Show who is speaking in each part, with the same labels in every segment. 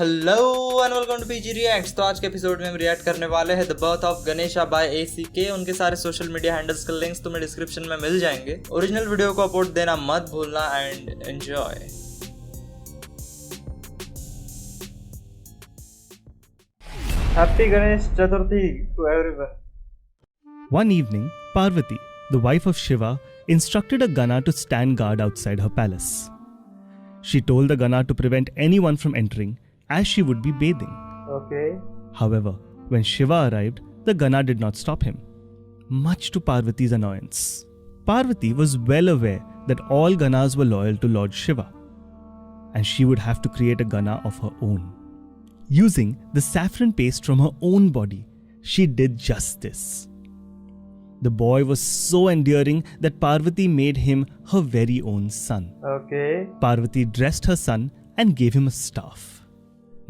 Speaker 1: Hello and welcome to PG reacts. तो आज के एपिसोड में हम रिएक्ट करने वाले हैं the birth of Ganesha by ACK। उनके सारे सोशल मीडिया हैंडल्स के लिंक्स तुम्हें डिस्क्रिप्शन में मिल जाएंगे। ओरिजिनल वीडियो को सपोर्ट देना मत भूलना and enjoy. Happy Ganesh Chaturthi to everyone.
Speaker 2: One evening, Parvati, the wife of Shiva, instructed a Gana to stand guard outside her palace. She told the Gana to prevent anyone from entering as she would be bathing.
Speaker 1: Okay.
Speaker 2: However, when Shiva arrived, the Gana did not stop him, much to Parvati's annoyance. Parvati was well aware that all Ganas were loyal to Lord Shiva, and she would have to create a Gana of her own. Using the saffron paste from her own body, she did just this. The boy was so endearing that Parvati made him her very own son.
Speaker 1: Okay.
Speaker 2: Parvati dressed her son and gave him a staff.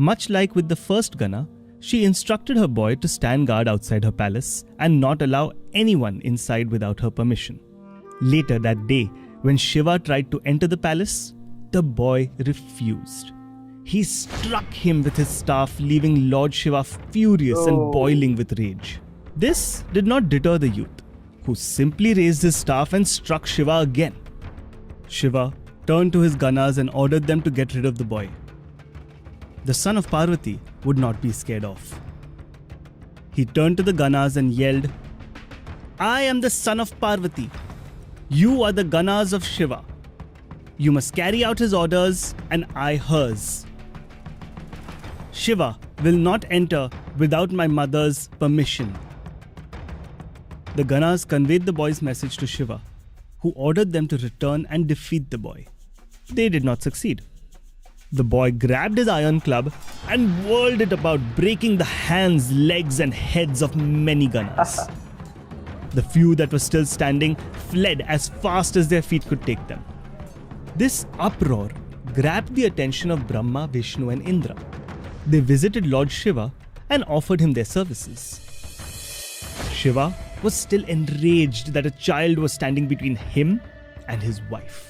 Speaker 2: Much like with the first Gana, she instructed her boy to stand guard outside her palace and not allow anyone inside without her permission. Later that day, when Shiva tried to enter the palace, the boy refused. He struck him with his staff, leaving Lord Shiva furious and boiling with rage. This did not deter the youth, who simply raised his staff and struck Shiva again. Shiva turned to his Ganas and ordered them to get rid of the boy. The son of Parvati would not be scared off. He turned to the Ganas and yelled, "I am the son of Parvati. You are the Ganas of Shiva. You must carry out his orders and I hers. Shiva will not enter without my mother's permission." The Ganas conveyed the boy's message to Shiva, who ordered them to return and defeat the boy. They did not succeed. The boy grabbed his iron club and whirled it about, breaking the hands, legs and heads of many Ganas. The few that were still standing fled as fast as their feet could take them. This uproar grabbed the attention of Brahma, Vishnu and Indra. They visited Lord Shiva and offered him their services. Shiva was still enraged that a child was standing between him and his wife.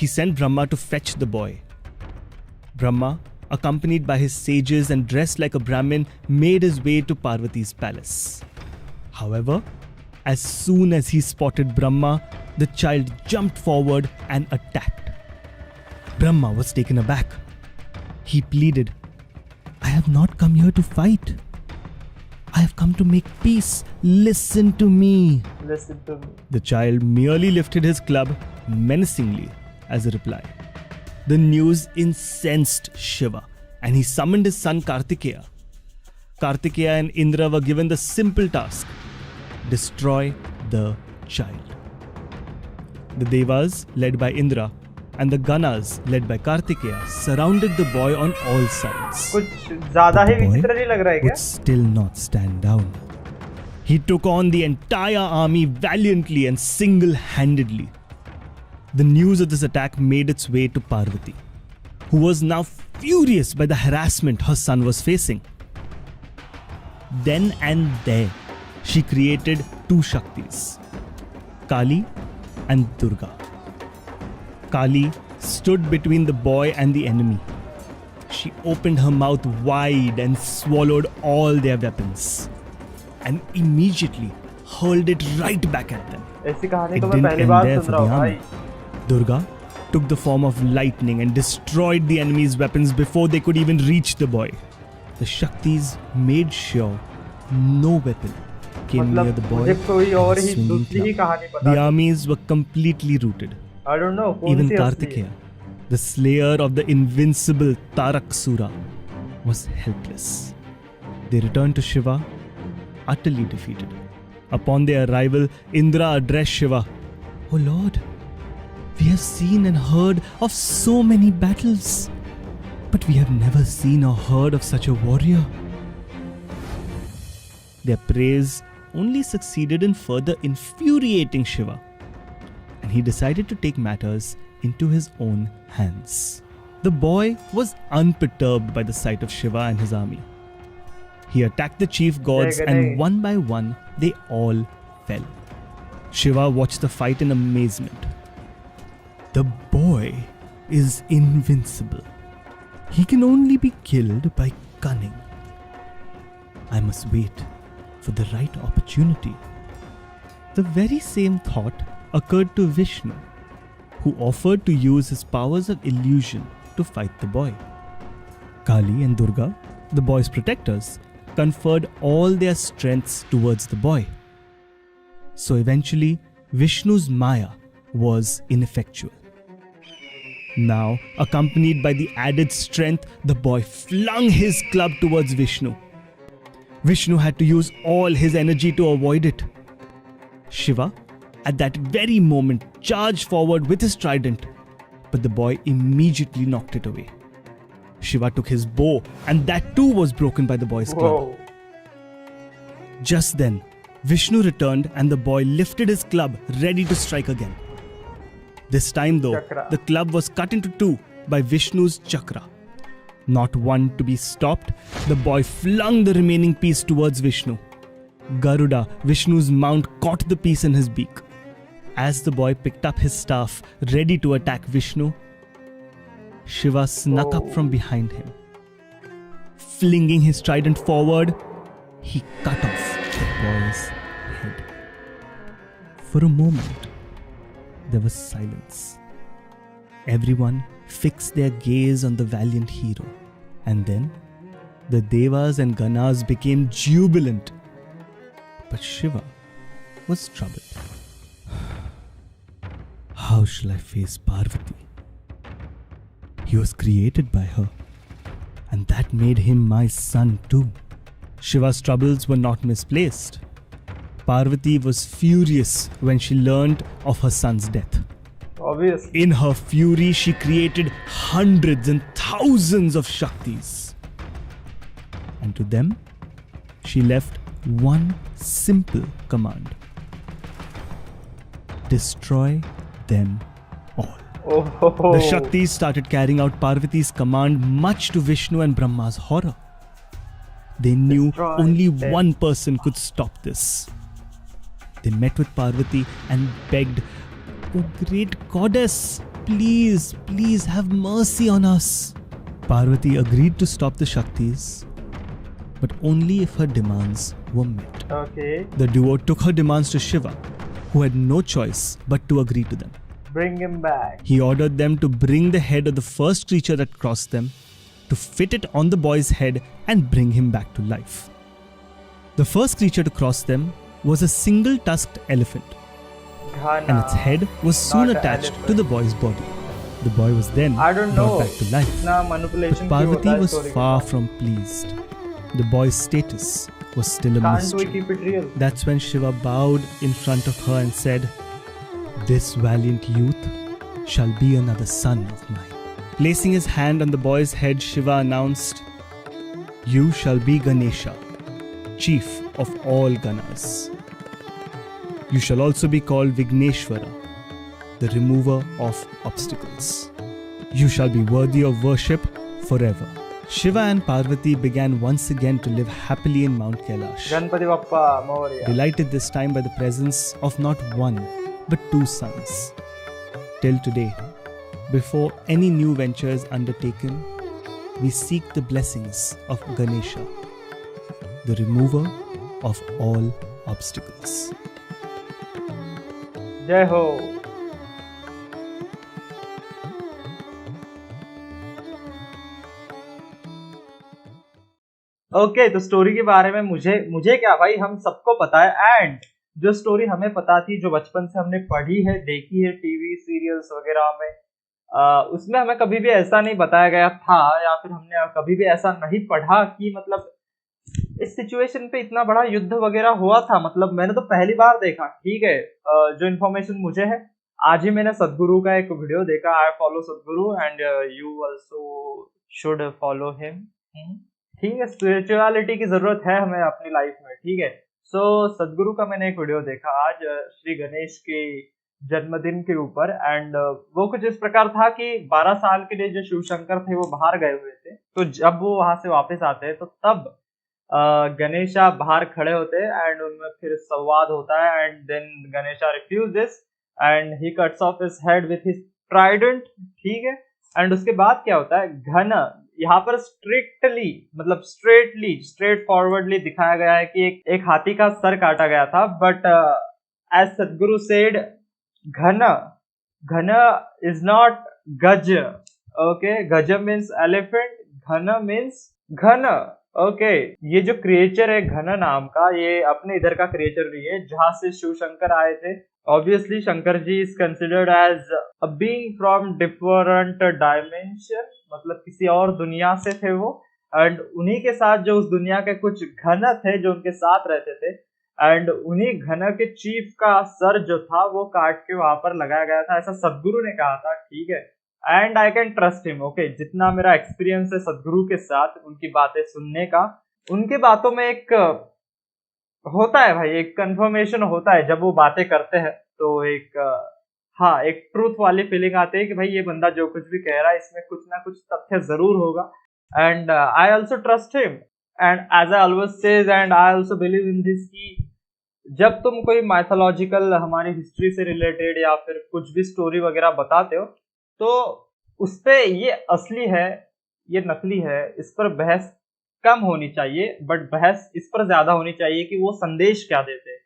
Speaker 2: He sent Brahma to fetch the boy. Brahma, accompanied by his sages and dressed like a Brahmin, made his way to Parvati's palace. However, as soon as he spotted Brahma, the child jumped forward and attacked. Brahma was taken aback. He pleaded, "I have not come here to fight. I have come to make peace. Listen to me."
Speaker 1: Listen to me.
Speaker 2: The child merely lifted his club menacingly as a reply. The news incensed Shiva and he summoned his son Kartikeya. Kartikeya and Indra were given the simple task: destroy the child. The Devas, led by Indra, and the Ganas, led by Kartikeya, surrounded the boy on all sides.
Speaker 1: कुछ ज़्यादा ही विचित्र नहीं लग रहा है क्या?
Speaker 2: Would still not stand down. He took on the entire army valiantly and single-handedly. The news of this attack made its way to Parvati, who was now furious by the harassment her son was facing. Then and there, she created two Shaktis, Kali and Durga. Kali stood between the boy and the enemy. She opened her mouth wide and swallowed all their weapons, and immediately hurled it right back at them.
Speaker 1: ऐसी कहानी
Speaker 2: It
Speaker 1: तो मैं
Speaker 2: didn't
Speaker 1: पहली
Speaker 2: end
Speaker 1: bar
Speaker 2: there
Speaker 1: soon
Speaker 2: for
Speaker 1: रहा
Speaker 2: the
Speaker 1: हूँ
Speaker 2: army.
Speaker 1: भाई।
Speaker 2: Durga took the form of lightning and destroyed the enemy's weapons before they could even reach the boy. The Shaktis made sure no weapon came near the boy.
Speaker 1: मुझे कोई और ही
Speaker 2: swinging
Speaker 1: दूसरी ही
Speaker 2: club.
Speaker 1: कहानी पता
Speaker 2: The armies were completely routed.
Speaker 1: I don't know.
Speaker 2: Even Kartikeya, the slayer of the invincible Taraksura, was helpless. They returned to Shiva, utterly defeated. Upon their arrival, Indra addressed Shiva, "Oh Lord, we have seen and heard of so many battles, but we have never seen or heard of such a warrior." Their praise only succeeded in further infuriating Shiva, and he decided to take matters into his own hands. The boy was unperturbed by the sight of Shiva and his army. He attacked the chief gods and one by one they all fell. Shiva watched the fight in amazement. The boy is invincible. He can only be killed by cunning. I must wait for the right opportunity. The very same thought occurred to Vishnu, who offered to use his powers of illusion to fight the boy. Kali and Durga, the boy's protectors, conferred all their strengths towards the boy. So eventually, Vishnu's Maya was ineffectual. Now, accompanied by the added strength, the boy flung his club towards Vishnu. Vishnu had to use all his energy to avoid it. Shiva, at that very moment, charged forward with his trident, but the boy immediately knocked it away. Shiva took his bow, and that too was broken by the boy's club. Just then, Vishnu returned and the boy lifted his club, ready to strike again. This time though, the club was cut into two by Vishnu's chakra. Not one to be stopped, the boy flung the remaining piece towards Vishnu. Garuda, Vishnu's mount, caught the piece in his beak. As the boy picked up his staff, ready to attack Vishnu, Shiva snuck up from behind him. Flinging his trident forward, he cut off the boy's head. For a moment, there was silence. Everyone fixed their gaze on the valiant hero. And then, the Devas and Ganas became jubilant. But Shiva was troubled. How shall I face Parvati? He was created by her, and that made him my son too. Shiva's troubles were not misplaced. Parvati was furious when she learned of her son's death.
Speaker 1: Obviously.
Speaker 2: In her fury, she created hundreds and thousands of Shaktis. And to them, she left one simple command: destroy them all. The Shaktis started carrying out Parvati's command, much to Vishnu and Brahma's horror. They knew only one person could stop this. They met with Parvati and begged, "Oh great goddess, please, please have mercy on us." Parvati agreed to stop the Shaktis, but only if her demands were met. The duo took her demands to Shiva, who had no choice but to agree to them.
Speaker 1: Bring him back.
Speaker 2: He ordered them to bring the head of the first creature that crossed them, to fit it on the boy's head and bring him back to life. The first creature to cross them was a single-tusked elephant, and its head was soon attached to the boy's body. The boy was then brought back to life. But Parvati was far from pleased. The boy's status was still a mystery.
Speaker 1: Can't we keep it real?
Speaker 2: That's when Shiva bowed in front of her and said, "This valiant youth shall be another son of mine." Placing his hand on the boy's head, Shiva announced, "You shall be Ganesha, chief of all Ganas. You shall also be called Vigneshwara, the remover of obstacles. You shall be worthy of worship forever." Shiva and Parvati began once again to live happily in Mount Kailash,
Speaker 1: Ganpati Bappa Moria.
Speaker 2: delighted this time by the presence of not one, but two sons. Till today, before any new venture is undertaken, we seek the blessings of Ganesha, the remover of all obstacles.
Speaker 1: Jai Ho. Okay, तो story के बारे में मुझे क्या भाई, हम सबको पता है। एंड जो स्टोरी हमें पता थी, जो बचपन से हमने पढ़ी है, देखी है टीवी सीरियल्स वगैरह में, उसमें हमें कभी भी ऐसा नहीं बताया गया था, या फिर हमने कभी भी ऐसा नहीं पढ़ा कि मतलब इस सिचुएशन पे इतना बड़ा युद्ध वगैरह हुआ था। मतलब मैंने तो पहली बार देखा, ठीक है। जो इन्फॉर्मेशन मुझे है, आज ही मैंने सदगुरु का एक वीडियो देखा। आई फॉलो सदगुरु and you also should follow him. ठीक है, स्पिरिचुअलिटी की जरूरत है हमें अपनी लाइफ में, ठीक है। सो सदगुरु का मैंने एक वीडियो देखा आज श्री गणेश के जन्मदिन के ऊपर। एंड वो कुछ इस प्रकार था कि 12 साल के लिए जो शिव शंकर थे वो बाहर गए हुए थे, तो जब वो वहां से वापस आते हैं तो तब गणेशा बाहर खड़े होते हैं एंड उनमें फिर संवाद होता है। And then Ganesha refuses and he cuts off his head with his trident, ठीक है। एंड उसके बाद क्या होता है, घन यहाँ पर स्ट्रिक्टली मतलब स्ट्रेट फॉरवर्डली दिखाया गया है कि एक हाथी का सर काटा गया था, बट एज सदगुरु सेड, घन घन इज नॉट गज। ओके, गज मीन्स एलिफेंट, घन मीन्स घन। ओके, ये जो क्रिएचर है घन नाम का, ये अपने इधर का क्रिएचर नहीं है जहां से शिव शंकर आए थे। Obviously Shankar ji is considered as a being from different dimension, मतलब किसी और दुनिया से थे वो, एंड उन्हीं के साथ जो उस दुनिया के कुछ घन थे जो उनके साथ रहते थे, एंड उन्हीं घन के चीफ का सर जो था वो काट के वहां पर लगाया गया था, ऐसा सदगुरु ने कहा था। ठीक है, and I can trust him. Okay, जितना मेरा एक्सपीरियंस है सदगुरु के साथ उनकी बातें सुनने का, उनकी बातों में एक होता है भाई, एक कंफर्मेशन होता है जब वो बातें करते हैं, तो एक हाँ, एक ट्रूथ वाली फीलिंग आती है कि भाई ये बंदा जो कुछ भी कह रहा है इसमें कुछ ना कुछ तथ्य जरूर होगा। And I also trust him, and as I always says and I also believe in this कि जब तुम कोई माइथोलॉजिकल हमारी हिस्ट्री से रिलेटेड या फिर कुछ भी स्टोरी वगैरह बताते हो, तो उस पे ये असली है ये नकली है इस पर बहस कम होनी चाहिए, बट बहस इस पर ज्यादा होनी चाहिए कि वो संदेश क्या देते हैं।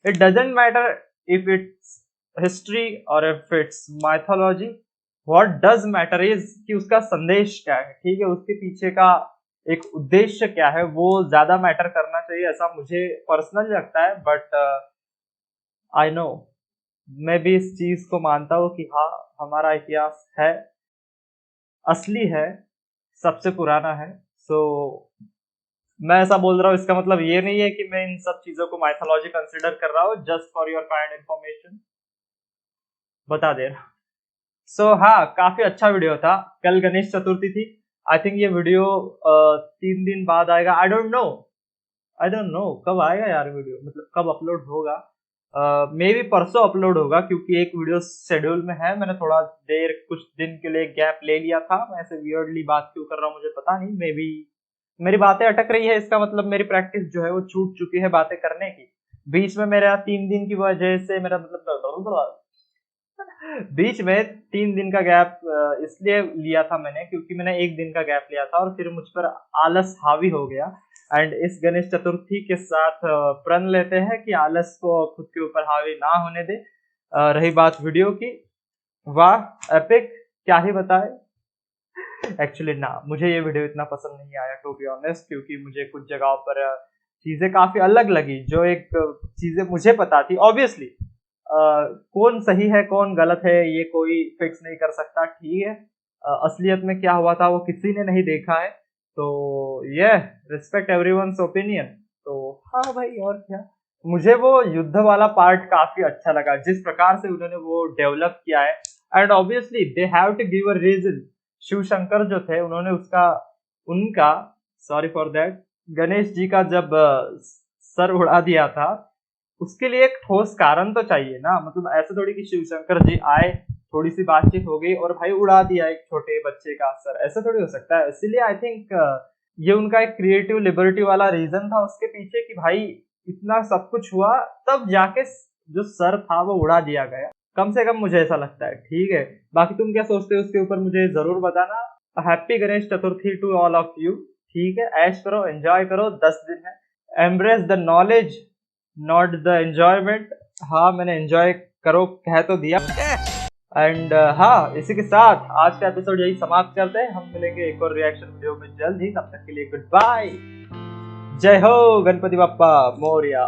Speaker 1: It doesn't matter if it's history और if it's mythology, what does matter is कि उसका संदेश क्या है। ठीक है, उसके पीछे का एक उद्देश्य क्या है वो ज्यादा मैटर करना चाहिए, ऐसा मुझे पर्सनली लगता है। बट आई नो, मैं भी इस चीज को मानता हूँ कि हाँ, हमारा इतिहास है, असली है, सबसे पुराना है। सो मैं ऐसा बोल रहा हूँ, इसका मतलब ये नहीं है कि मैं इन सब चीजों को माइथोलॉजी कंसिडर कर रहा हूँ, just for your kind information बता दे रहा। सो हाँ, काफी अच्छा वीडियो था। कल गणेश चतुर्थी थी। आई थिंक ये वीडियो 3 दिन बाद आएगा। आई डोंट नो कब आएगा यार वीडियो, मतलब कब अपलोड होगा। मे बी परसों अपलोड होगा, क्योंकि एक वीडियो शेड्यूल में है। मैंने थोड़ा देर कुछ दिन के लिए गैप ले लिया था। मैं ऐसे वियर्डली बात क्यों कर रहा हूँ मुझे पता नहीं, मे बी मेरी बातें अटक रही है, इसका मतलब मेरी प्रैक्टिस जो है वो छूट चुकी है बातें करने की। बीच में मेरा 3 दिन की वजह से मेरा मतलब बीच में 3 दिन का गैप इसलिए लिया था मैंने, क्योंकि मैंने 1 दिन का गैप लिया था और फिर मुझ पर आलस हावी हो गया। एंड इस गणेश चतुर्थी के साथ प्रण लेते हैं कि आलस को खुद के ऊपर हावी ना होने दे। रही बात वीडियो की, वाह एपिक, क्या ही बताए। एक्चुअली ना, मुझे ये वीडियो इतना पसंद नहीं आया टू बी ऑनेस्ट, क्योंकि मुझे कुछ जगहों पर चीजें काफी अलग लगी। जो एक चीजें मुझे पता थी, ऑब्वियसली कौन सही है कौन गलत है ये कोई फिक्स नहीं कर सकता। ठीक है, असलियत में क्या हुआ था वो किसी ने नहीं देखा है, तो ये रिस्पेक्ट एवरीवन्स ओपिनियन। तो हाँ भाई, और क्या, मुझे वो युद्ध वाला पार्ट काफी अच्छा लगा, जिस प्रकार से उन्होंने वो डेवलप किया है। And obviously they have to give a reason. Shiv Shankar जो थे उन्होंने उनका sorry for that, Ganesh ji का जब सर उड़ा दिया था, उसके लिए एक ठोस कारण तो चाहिए ना। मतलब ऐसे थोड़ी कि शिव शंकर जी आए, थोड़ी सी बातचीत हो गई और भाई उड़ा दिया एक छोटे बच्चे का सर, ऐसा थोड़ी हो सकता है। इसीलिए आई थिंक ये उनका एक क्रिएटिव लिबर्टी वाला रीजन था उसके पीछे, कि भाई इतना सब कुछ हुआ तब जाके जो सर था वो उड़ा दिया गया, कम से कम मुझे ऐसा लगता है। ठीक है, बाकी तुम क्या सोचते हो उसके ऊपर मुझे जरूर बताना। Happy Ganesh Chaturthi to all of you. ठीक है, ऐश करो, एंजॉय करो, 10 दिन है। Embrace the knowledge not the enjoyment. हाँ, मैंने एंजॉय करो कह तो दिया। एंड हाँ, इसी के साथ आज का एपिसोड यही समाप्त करते हैं। हम मिलेंगे एक और रिएक्शन वीडियो में जल्द ही, तब तक के लिए गुड बाय। जय हो गणपति बप्पा मोरया।